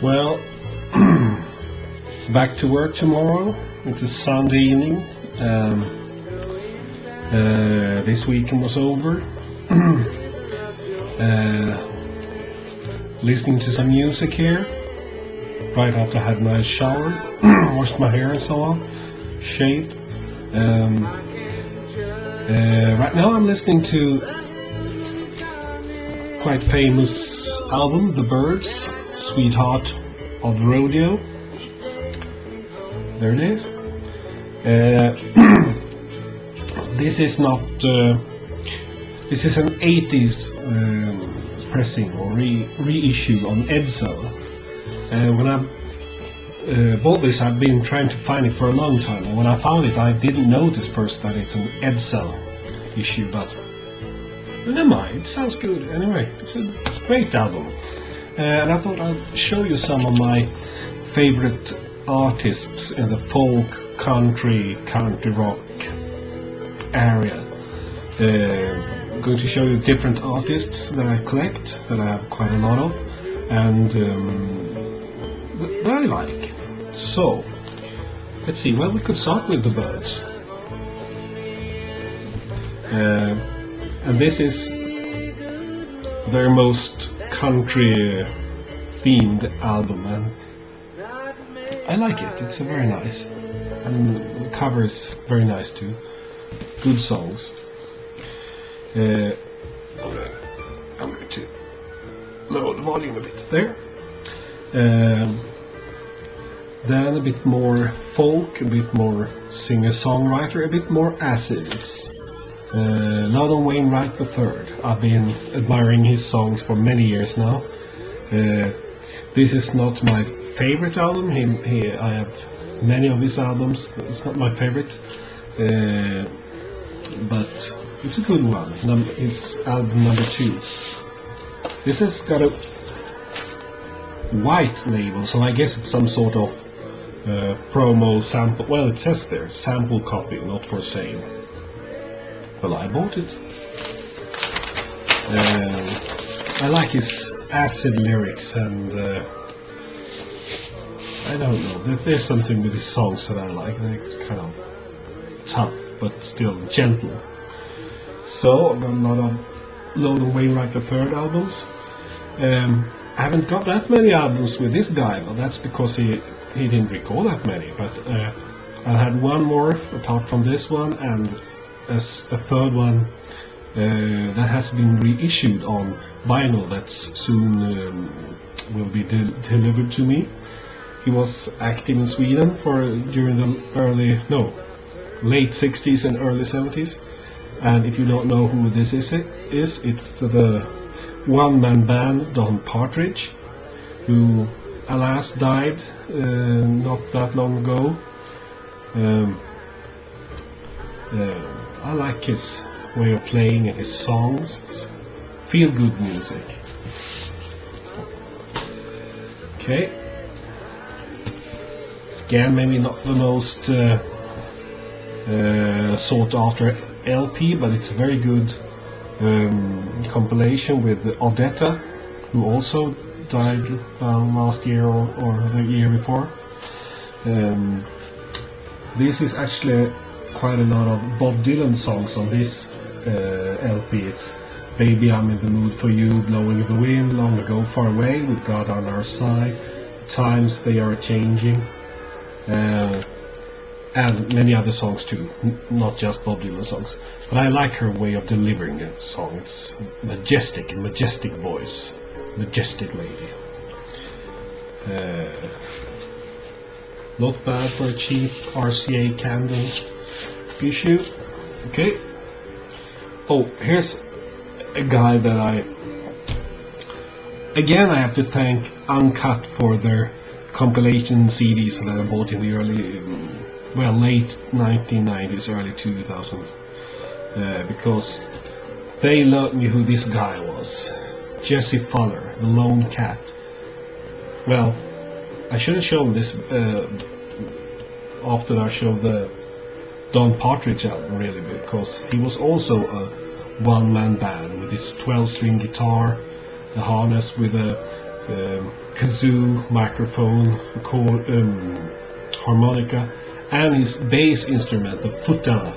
Well, back to work tomorrow. It's a Sunday evening. This weekend was over. Listening to some music here. Right after I had a nice shower, washed my hair and so on, shaved. Right now I'm listening to quite famous album, The Byrds, Sweetheart of the Rodeo. There it is. This is not. This is an 80s pressing or reissue on Edsel. When I bought this, I've been trying to find it for a long time, and when I found it, I didn't notice first that it's an Edsel issue, but never mind, it sounds good. Anyway, it's a great album, and I thought I'd show you some of my favorite artists in the folk, country rock area. I'm going to show you different artists that I collect, that I have quite a lot of, and that I like. So, let's see, well, we could start with The Byrds. And this is their most country themed album, and I like it. It's very nice, and the cover is very nice too. Good songs. I'm going to lower the volume a bit there. Then a bit more folk, a bit more singer-songwriter, a bit more acid. It's Loudon Wainwright III. I've been admiring his songs for many years now. This is not my favorite album. I have many of his albums. It's not my favorite, but it's a good one. It's album number 2. This has got a white label, so I guess it's some sort of promo sample. Well, it says there, sample copy, not for sale. Well, I bought it. I like his acid lyrics, and I don't know, there's something with his songs that I like. They're kind of tough, but still gentle. So, I've got a lot of Loudon Wainwright III albums. I haven't got that many albums with this guy, but that's because he didn't record that many. But I had one more apart from this one, and as a third one that has been reissued on vinyl that's soon will be delivered to me. He was active in Sweden during the late 60s and early 70s. And if you don't know who this is, it's the one-man band Don Partridge, who alas died not that long ago. I like his way of playing and his songs. It's feel-good music. Okay. Again, maybe not the most sought after LP, but it's a very good compilation with Odetta, who also died last year or the year before. This is actually quite a lot of Bob Dylan songs on this LP. It's Baby, I'm in the Mood for You, Blowing in the Wind, Long Ago, Far Away, With God on Our Side, Times They Are Changing, and many other songs too, not just Bob Dylan songs. But I like her way of delivering the song. It's majestic voice, majestic lady. Not bad for a cheap RCA Camden issue. Okay. Oh, here's a guy that I have to thank Uncut for their compilation CDs that I bought in the late 1990s, early 2000s, because they learned me who this guy was. Jesse Fuller, the Lone Cat. Well, I should have shown this after I showed the Don Partridge album, really, because he was also a one-man band with his 12-string guitar, the harness with a kazoo, microphone, harmonica, and his bass instrument, the futana,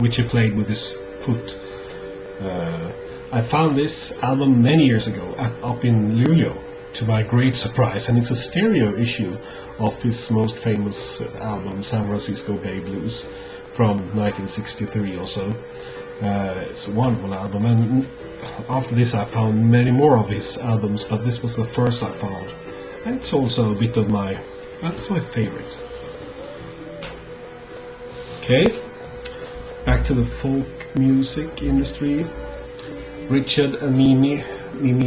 which he played with his foot. I found this album many years ago up in Luleå, to my great surprise, and it's a stereo issue of his most famous album, San Francisco Bay Blues, from 1963 or so. It's a wonderful album, and after this I found many more of his albums, but this was the first I found, and it's also a bit of that's my favorite. Okay, back to the folk music industry. Richard and Mimi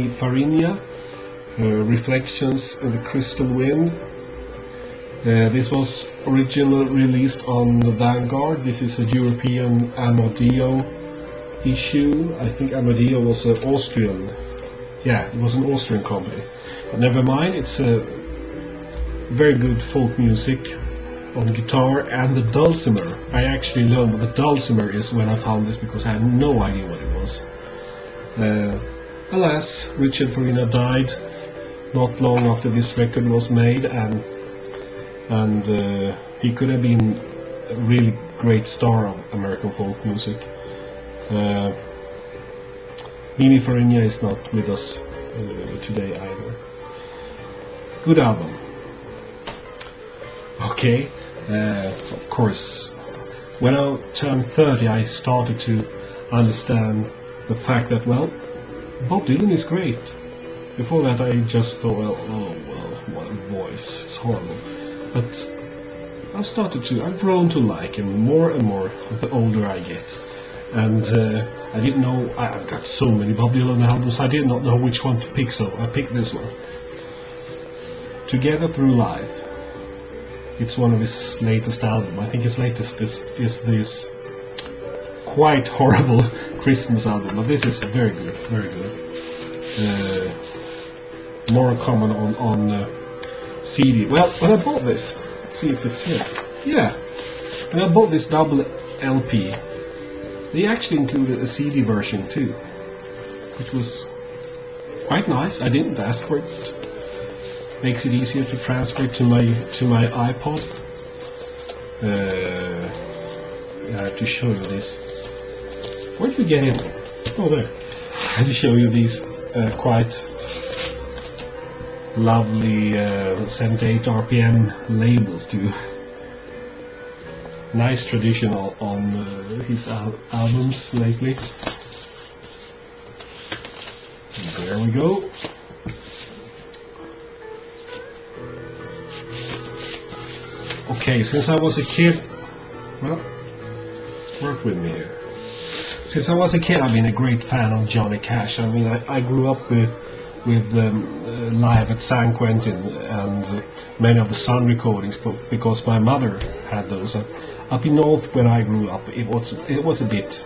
Farinha, Reflections in the Crystal Wind. This was originally released on the Vanguard. This is a European Amadeo issue. I think Amadeo was an Austrian. Yeah, it was an Austrian company. But never mind, it's a very good folk music on guitar and the dulcimer. I actually learned what the dulcimer is when I found this, because I had no idea what it was. Alas, Richard Farinha died not long after this record was made, and he could have been a really great star of American folk music. Mimi Farinha is not with us today either. Good album. Okay, of course, when I turned 30 I started to understand the fact that, well, Bob Dylan is great. Before that I just thought, well, what a voice, it's horrible. But I've grown to like him more and more the older I get. And I didn't know, I've got so many Bob Dylan albums, I did not know which one to pick, so I picked this one. Together Through Life. It's one of his latest albums. I think his latest is this quite horrible Christmas album, but this is very good, very good. More common on CD. Well, when I bought this, let's see if it's here. Yeah, when I bought this double LP, they actually included a CD version too, which was quite nice. I didn't ask for it. Makes it easier to transfer it to my iPod. I have to show you this. Where do you get it? Oh, there. I have to show you these quite lovely 78 RPM labels too. Nice tradition on his albums lately. There we go. Okay, since I was a kid, well, work with me here. Since I was a kid, I've been a great fan of Johnny Cash. I mean, I grew up with live at San Quentin and many of the Sun recordings, because my mother had those. Up in North, where I grew up, it was a bit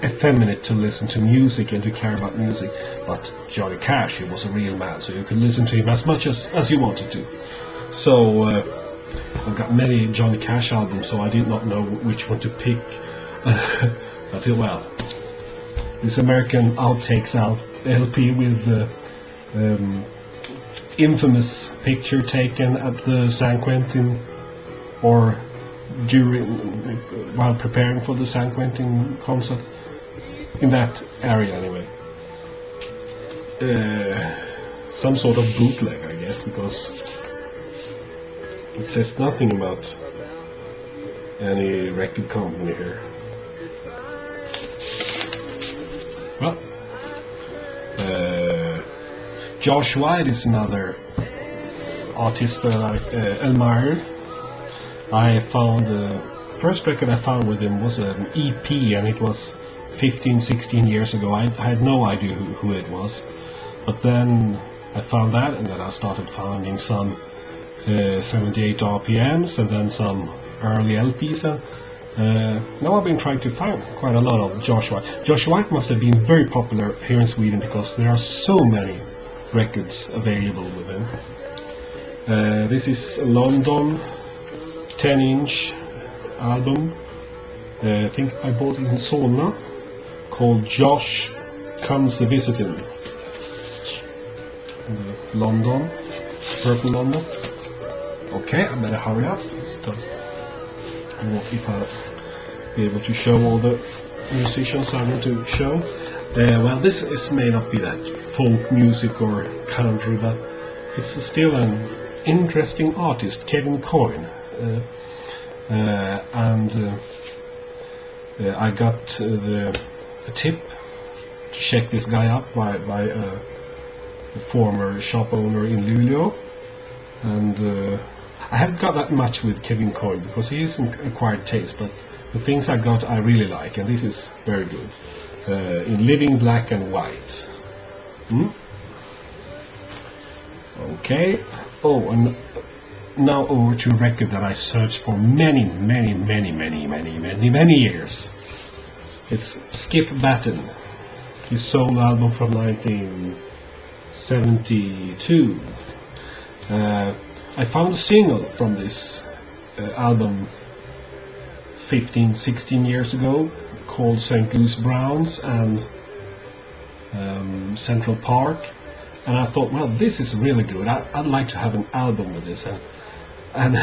effeminate to listen to music and to care about music. But Johnny Cash, he was a real man, so you could listen to him as much as you wanted to. So I've got many Johnny Cash albums, so I did not know which one to pick. Until, well, this American Outtakes LP with the infamous picture taken at the San Quentin, or while preparing for the San Quentin concert, in that area anyway. Some sort of bootleg, I guess, because it says nothing about any record company here. Well, Josh White is another artist that I admire. I found the first record I found with him was an EP, and it was 15-16 years ago. I had no idea who it was, but then I found that, and then I started finding some 78 RPMs and then some early LPs, and now I've been trying to find quite a lot of Josh White. Josh White must have been very popular here in Sweden, because there are so many records available with him. This is a London 10-inch album. I think I bought it in Solna, called Josh Comes a Visiting. London, Purple London. Okay, I better hurry up. So, I don't know if I'll be able to show all the musicians I want to show. Well, this may not be that folk music or country, but it's still an interesting artist, Kevin Coyne. I got the tip to check this guy up by a former shop owner in Luleå, and I haven't got that much with Kevin Coyne because he is an acquired taste, but the things I got I really like, and this is very good. In Living Black and White. Okay. Oh, and now over to a record that I searched for many years. It's Skip Batton, his solo album from 1972. I found a single from this album 15-16 years ago called St. Louis Browns and Central Park, and I thought, well, this is really good. I'd like to have an album with this, and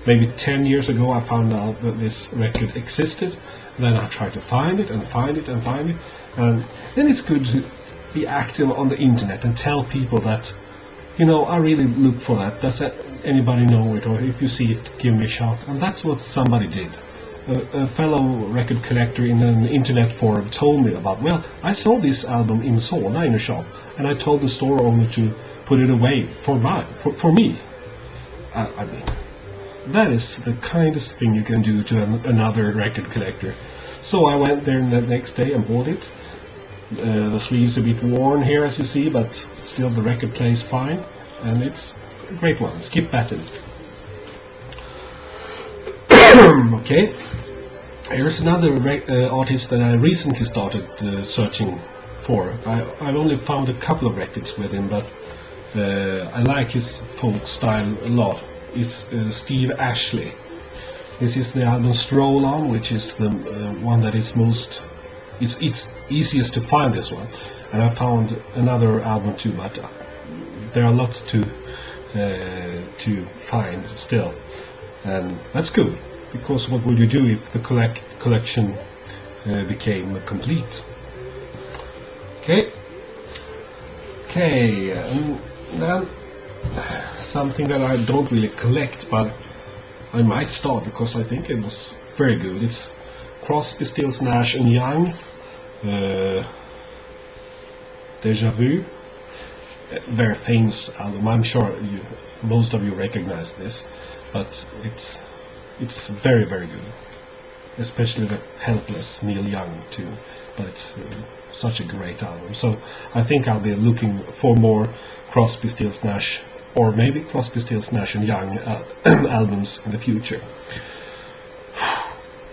maybe 10 years ago I found out that this record existed. Then I tried to find it, and then it's good to be active on the internet and tell people that, you know, I really look for that. Does anybody know it? Or if you see it, give me a shout. And that's what somebody did. A fellow record collector in an internet forum told me about, well, I saw this album in Solna in a shop, and I told the store owner to put it away for me. I mean, that is the kindest thing you can do to another record collector. So I went there the next day and bought it. The sleeve's a bit worn here, as you see, but still the record plays fine, and it's a great one. Skip Batton. Okay, here's another artist that I recently started searching for. I've only found a couple of records with him, but I like his folk style a lot. It's Steve Ashley. This is the album Stroll On, which is the one that is it's easiest to find, this one. And I found another album too, but there are lots to find still, and that's good. Because what would you do if the collection became complete? Okay, and then something that I don't really collect, but I might start because I think it was very good. It's Crosby, Stills, Nash and Young, Deja Vu. Very famous album. I'm sure most of you recognize this, but it's very good, especially the Helpless Neil Young too, but it's such a great album. So I think I'll be looking for more Crosby, Stills, Nash, or maybe Crosby, Stills, Nash and Young albums in the future.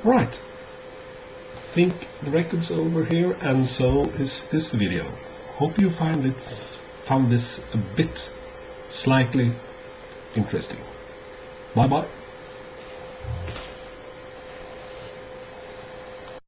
Right, I think the record's over here, and so is this video. Hope you found this a bit slightly interesting. Bye bye.